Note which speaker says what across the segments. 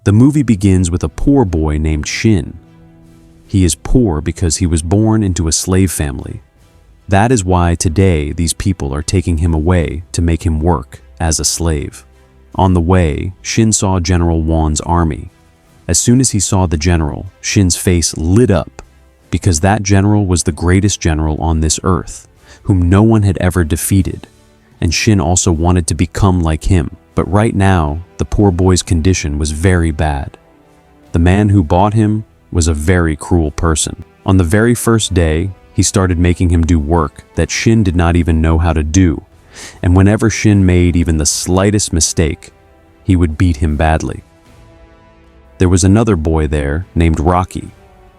Speaker 1: The movie begins with a poor boy named Shin. He is poor because he was born into a slave family. That is why today these people are taking him away to make him work as a slave. On the way, Shin saw General Wan's army. As soon as he saw the general, Shin's face lit up because that general was the greatest general on this earth, whom no one had ever defeated, and Shin also wanted to become like him. But right now, the poor boy's condition was very bad. The man who bought him was a very cruel person. On the very first day, he started making him do work that Shin did not even know how to do, and whenever Shin made even the slightest mistake, he would beat him badly. There was another boy there named Rocky,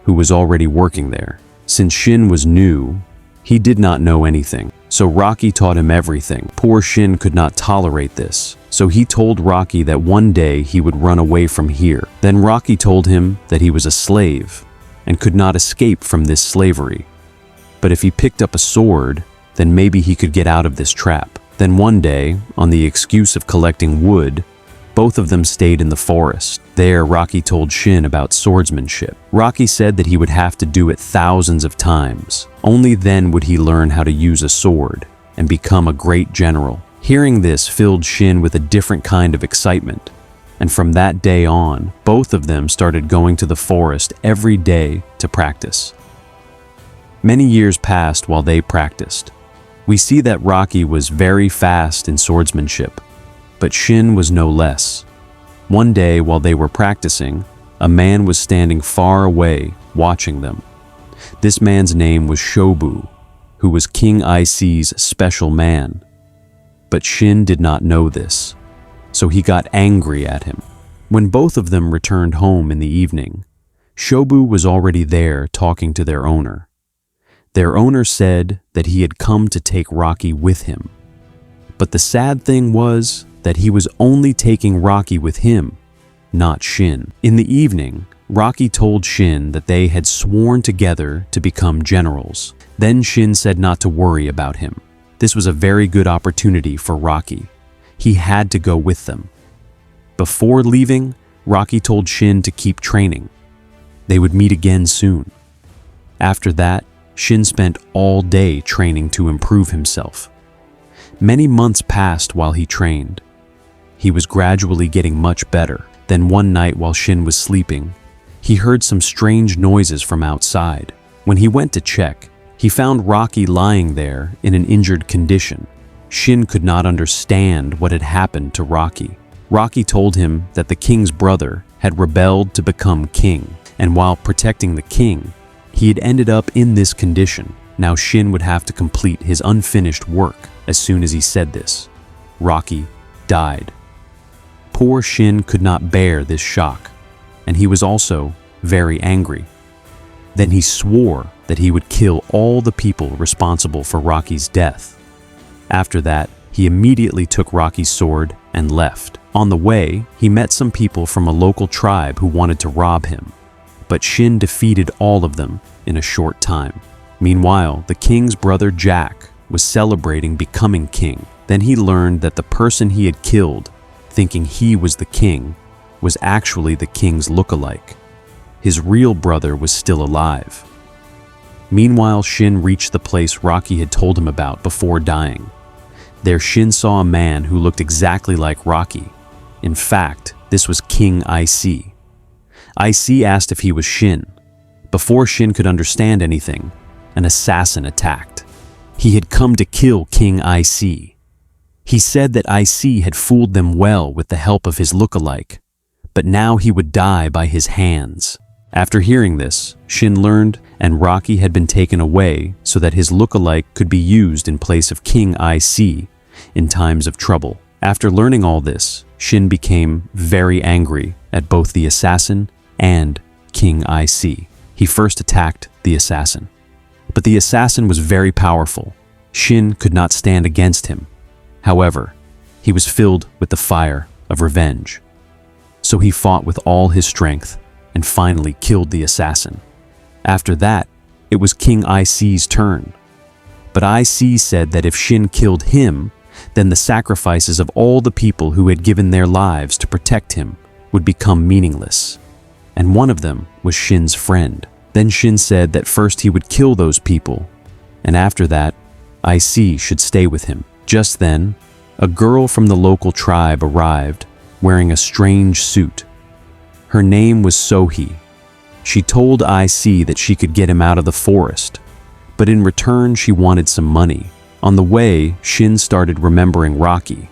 Speaker 1: who was already working there. Since Shin was new, he did not know anything, so Rocky taught him everything. Poor Shin could not tolerate this, so he told Rocky that one day he would run away from here. Then Rocky told him that he was a slave and could not escape from this slavery. But if he picked up a sword, then maybe he could get out of this trap. Then one day, on the excuse of collecting wood, both of them stayed in the forest. There, Rocky told Shin about swordsmanship. Rocky said that he would have to do it thousands of times. Only then would he learn how to use a sword and become a great general. Hearing this filled Shin with a different kind of excitement. And from that day on, both of them started going to the forest every day to practice. Many years passed while they practiced. We see that Rocky was very fast in swordsmanship, but Shin was no less. One day while they were practicing, a man was standing far away watching them. This man's name was Shobu, who was King I's special man. But Shin did not know this, so he got angry at him. When both of them returned home in the evening, Shobu was already there talking to their owner. Their owner said that he had come to take Rocky with him. But the sad thing was that he was only taking Rocky with him, not Shin. In the evening, Rocky told Shin that they had sworn together to become generals. Then Shin said not to worry about him. This was a very good opportunity for Rocky. He had to go with them. Before leaving, Rocky told Shin to keep training. They would meet again soon. After that, Shin spent all day training to improve himself. Many months passed while he trained. He was gradually getting much better. Then one night while Shin was sleeping, he heard some strange noises from outside. When he went to check, he found Rocky lying there in an injured condition. Shin could not understand what had happened to Rocky. Rocky told him that the king's brother had rebelled to become king, and while protecting the king, he had ended up in this condition. Now Shin would have to complete his unfinished work. As soon as he said this, Rocky died. Poor Shin could not bear this shock, and he was also very angry. Then he swore that he would kill all the people responsible for Rocky's death. After that, he immediately took Rocky's sword and left. On the way, he met some people from a local tribe who wanted to rob him, but Shin defeated all of them in a short time. Meanwhile, the king's brother Jack was celebrating becoming king. Then he learned that the person he had killed, thinking he was the king, was actually the king's look-alike. His real brother was still alive. Meanwhile, Shin reached the place Rocky had told him about before dying. There Shin saw a man who looked exactly like Rocky. In fact, this was King Ic. Ic asked if he was Shin. Before Shin could understand anything, an assassin attacked. He had come to kill King Ic. He said that Ic had fooled them well with the help of his look-alike, but now he would die by his hands. After hearing this, Shin learned and Rocky had been taken away so that his look-alike could be used in place of King Ic in times of trouble. After learning all this, Shin became very angry at both the assassin and King Ic. He first attacked the assassin. But the assassin was very powerful. Shin could not stand against him. However, he was filled with the fire of revenge. So he fought with all his strength and finally killed the assassin. After that, it was King Ic's turn. But Ic said that if Shin killed him, then the sacrifices of all the people who had given their lives to protect him would become meaningless. And one of them was Shin's friend. Then Shin said that first he would kill those people, and after that, IC should stay with him. Just then, a girl from the local tribe arrived, wearing a strange suit. Her name was Sohee. She told IC that she could get him out of the forest, but in return she wanted some money. On the way, Shin started remembering Rocky,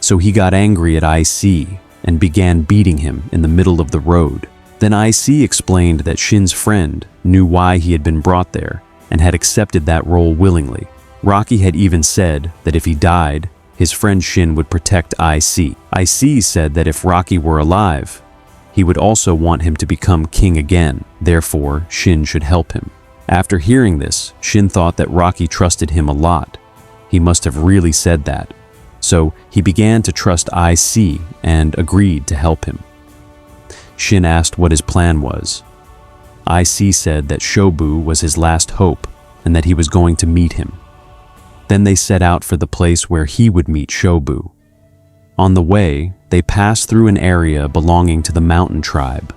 Speaker 1: so he got angry at IC and began beating him in the middle of the road. Then IC explained that Shin's friend knew why he had been brought there and had accepted that role willingly. Rocky had even said that if he died, his friend Shin would protect IC. IC said that if Rocky were alive, he would also want him to become king again. Therefore, Shin should help him. After hearing this, Shin thought that Rocky trusted him a lot. He must have really said that. So he began to trust IC and agreed to help him. Shin asked what his plan was. IC said that Shobu was his last hope and that he was going to meet him. Then they set out for the place where he would meet Shobu. On the way, they passed through an area belonging to the mountain tribe.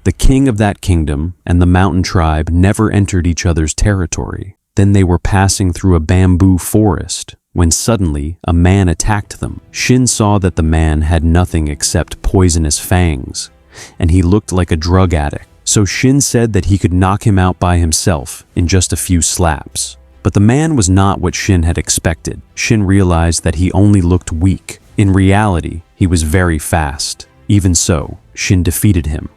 Speaker 1: The king of that kingdom and the mountain tribe never entered each other's territory. Then they were passing through a bamboo forest when suddenly a man attacked them. Shin saw that the man had nothing except poisonous fangs, and he looked like a drug addict. So Shin said that he could knock him out by himself in just a few slaps. But the man was not what Shin had expected. Shin realized that he only looked weak. In reality, he was very fast. Even so, Shin defeated him.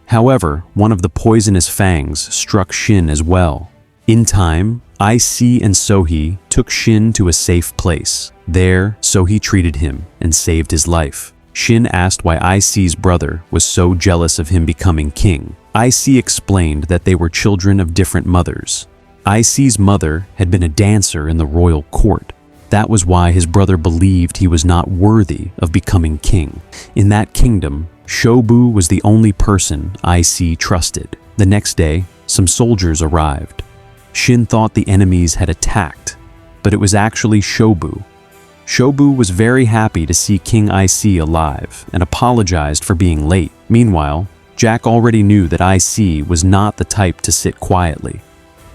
Speaker 1: However, one of the poisonous fangs struck Shin as well. In time, IC and Sohee took Shin to a safe place. There, Sohee treated him and saved his life. Shin asked why IC's brother was so jealous of him becoming king. IC explained that they were children of different mothers. IC's mother had been a dancer in the royal court. That was why his brother believed he was not worthy of becoming king. In that kingdom, Shobu was the only person IC trusted. The next day, some soldiers arrived. Shin thought the enemies had attacked, but it was actually Shobu. Shobu was very happy to see King IC alive and apologized for being late. Meanwhile, Jack already knew that IC was not the type to sit quietly,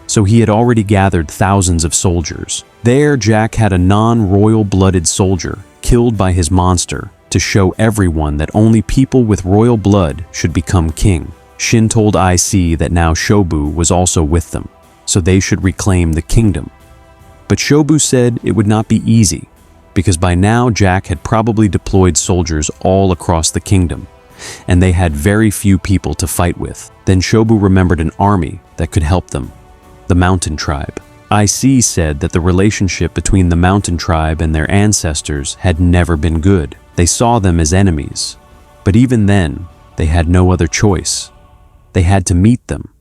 Speaker 1: so he had already gathered thousands of soldiers. There, Jack had a non-royal blooded soldier killed by his monster to show everyone that only people with royal blood should become king. Shin told IC that now Shobu was also with them, so they should reclaim the kingdom. But Shobu said it would not be easy, because by now Jack had probably deployed soldiers all across the kingdom, and they had very few people to fight with. Then Shobu remembered an army that could help them, the mountain tribe. IC said that the relationship between the mountain tribe and their ancestors had never been good. They saw them as enemies, but even then, they had no other choice. They had to meet them.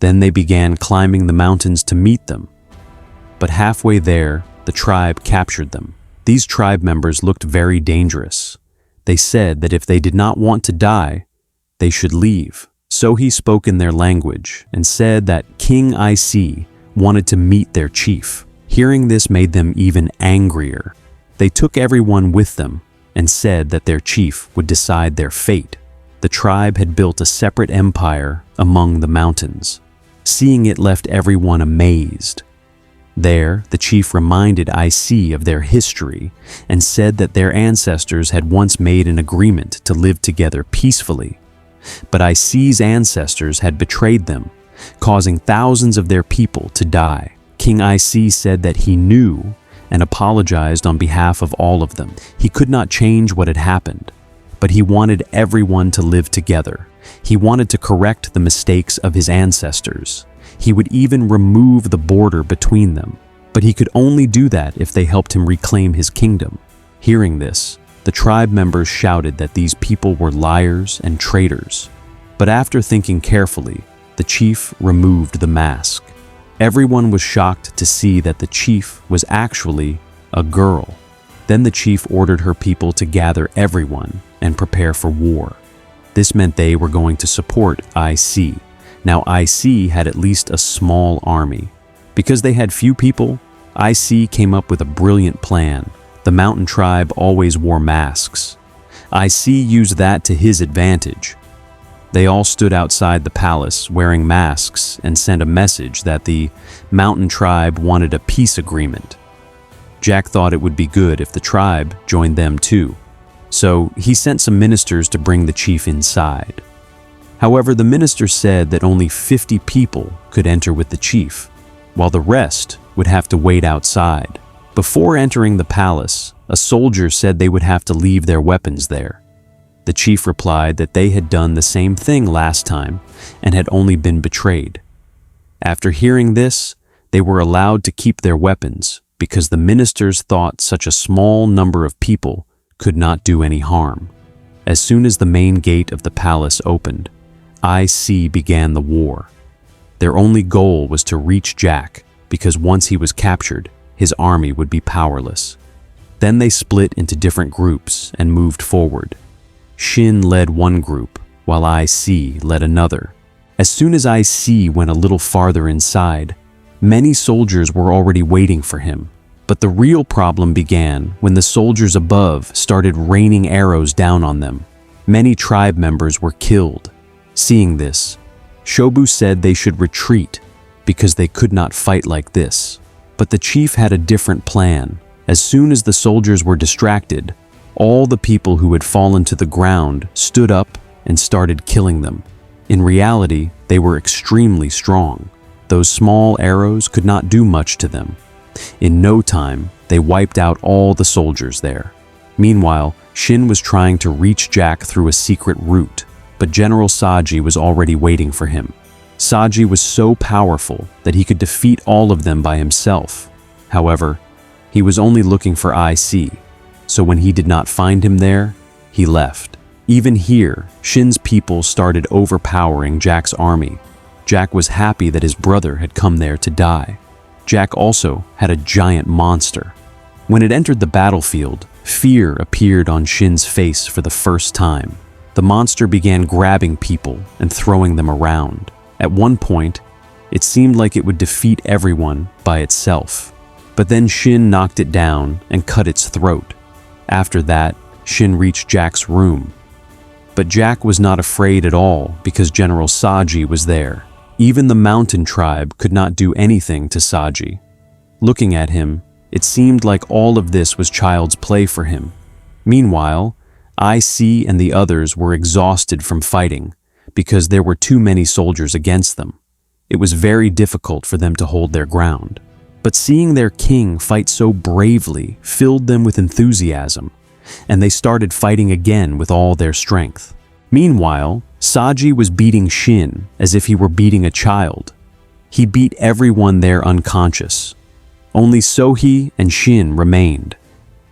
Speaker 1: Then they began climbing the mountains to meet them. But halfway there, the tribe captured them. These tribe members looked very dangerous. They said that if they did not want to die, they should leave. So he spoke in their language and said that King IC wanted to meet their chief. Hearing this made them even angrier. They took everyone with them and said that their chief would decide their fate. The tribe had built a separate empire among the mountains. Seeing it left everyone amazed. There, the chief reminded IC of their history and said that their ancestors had once made an agreement to live together peacefully. But IC's ancestors had betrayed them, causing thousands of their people to die. King IC said that he knew and apologized on behalf of all of them. He could not change what had happened, but he wanted everyone to live together. He wanted to correct the mistakes of his ancestors. He would even remove the border between them, but he could only do that if they helped him reclaim his kingdom. Hearing this, the tribe members shouted that these people were liars and traitors. But after thinking carefully, the chief removed the mask. Everyone was shocked to see that the chief was actually a girl. Then the chief ordered her people to gather everyone and prepare for war. This meant they were going to support IC. Now IC had at least a small army. Because they had few people, IC came up with a brilliant plan. The mountain tribe always wore masks. IC used that to his advantage. They all stood outside the palace wearing masks and sent a message that the mountain tribe wanted a peace agreement. Jack thought it would be good if the tribe joined them too, so he sent some ministers to bring the chief inside. However, the minister said that only 50 people could enter with the chief, while the rest would have to wait outside. Before entering the palace, a soldier said they would have to leave their weapons there. The chief replied that they had done the same thing last time and had only been betrayed. After hearing this, they were allowed to keep their weapons because the ministers thought such a small number of people could not do any harm. As soon as the main gate of the palace opened, IC began the war. Their only goal was to reach Jack because once he was captured, his army would be powerless. Then they split into different groups and moved forward. Shin led one group, while IC led another. As soon as IC went a little farther inside, many soldiers were already waiting for him. But the real problem began when the soldiers above started raining arrows down on them. Many tribe members were killed. Seeing this, Shobu said they should retreat because they could not fight like this. But the chief had a different plan. As soon as the soldiers were distracted, all the people who had fallen to the ground stood up and started killing them. In reality, they were extremely strong. Those small arrows could not do much to them. In no time, they wiped out all the soldiers there. Meanwhile, Shin was trying to reach Jack through a secret route, but General Saji was already waiting for him. Saji was so powerful that he could defeat all of them by himself. However, he was only looking for IC, so when he did not find him there, he left. Even here, Shin's people started overpowering Jack's army. Jack was happy that his brother had come there to die. Jack also had a giant monster. When it entered the battlefield, fear appeared on Shin's face for the first time. The monster began grabbing people and throwing them around. At one point, it seemed like it would defeat everyone by itself. But then Shin knocked it down and cut its throat. After that, Shin reached Jack's room. But Jack was not afraid at all because General Saji was there. Even the mountain tribe could not do anything to Saji. Looking at him, it seemed like all of this was child's play for him. Meanwhile, IC and the others were exhausted from fighting because there were too many soldiers against them. It was very difficult for them to hold their ground. But seeing their king fight so bravely filled them with enthusiasm, and they started fighting again with all their strength. Meanwhile, Saji was beating Shin as if he were beating a child. He beat everyone there unconscious. Only Sohei and Shin remained.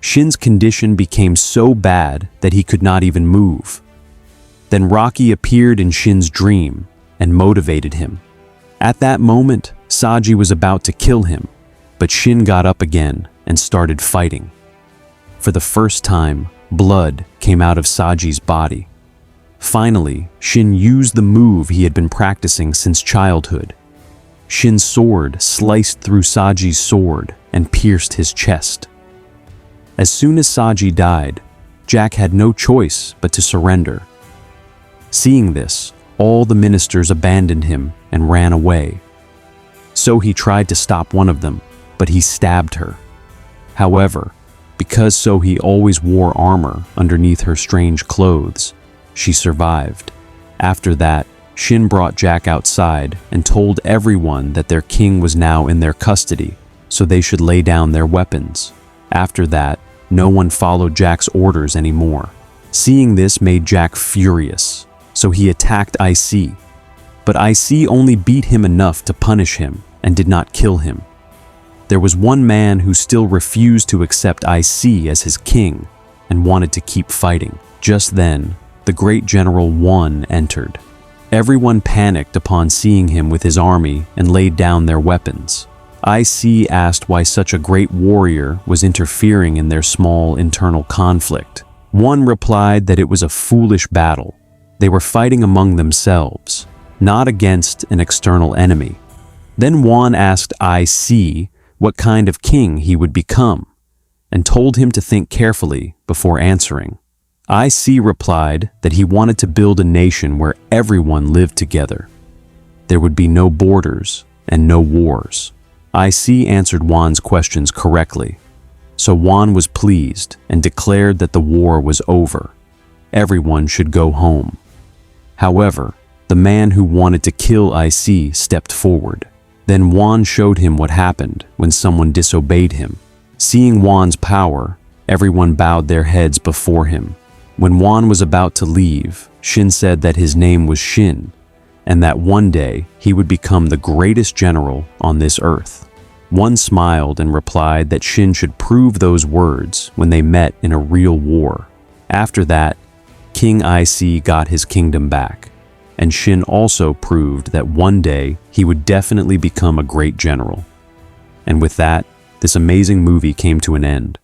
Speaker 1: Shin's condition became so bad that he could not even move. Then Rocky appeared in Shin's dream and motivated him. At that moment, Saji was about to kill him, but Shin got up again and started fighting. For the first time, blood came out of Saji's body. Finally, Shin used the move he had been practicing since childhood. Shin's sword sliced through Saji's sword and pierced his chest. As soon as Saji died, Jack had no choice but to surrender. Seeing this, all the ministers abandoned him and ran away. Sohei tried to stop one of them, but he stabbed her. However, because Sohei always wore armor underneath her strange clothes, she survived. After that, Shin brought Jack outside and told everyone that their king was now in their custody, so they should lay down their weapons. After that, no one followed Jack's orders anymore. Seeing this made Jack furious, so he attacked IC. But IC only beat him enough to punish him and did not kill him. There was one man who still refused to accept IC as his king and wanted to keep fighting. Just then, the great General One entered. Everyone panicked upon seeing him with his army and laid down their weapons. IC asked why such a great warrior was interfering in their small internal conflict. One replied that it was a foolish battle. They were fighting among themselves, not against an external enemy. Then Juan asked IC what kind of king he would become, and told him to think carefully before answering. IC replied that he wanted to build a nation where everyone lived together. There would be no borders and no wars. IC answered Juan's questions correctly, so Juan was pleased and declared that the war was over. Everyone should go home. However, the man who wanted to kill IC stepped forward. Then Juan showed him what happened when someone disobeyed him. Seeing Juan's power, everyone bowed their heads before him. When Juan was about to leave, Shin said that his name was Shin, and that one day he would become the greatest general on this earth. Juan smiled and replied that Shin should prove those words when they met in a real war. After that, King IC got his kingdom back, and Shin also proved that one day he would definitely become a great general. And with that, this amazing movie came to an end.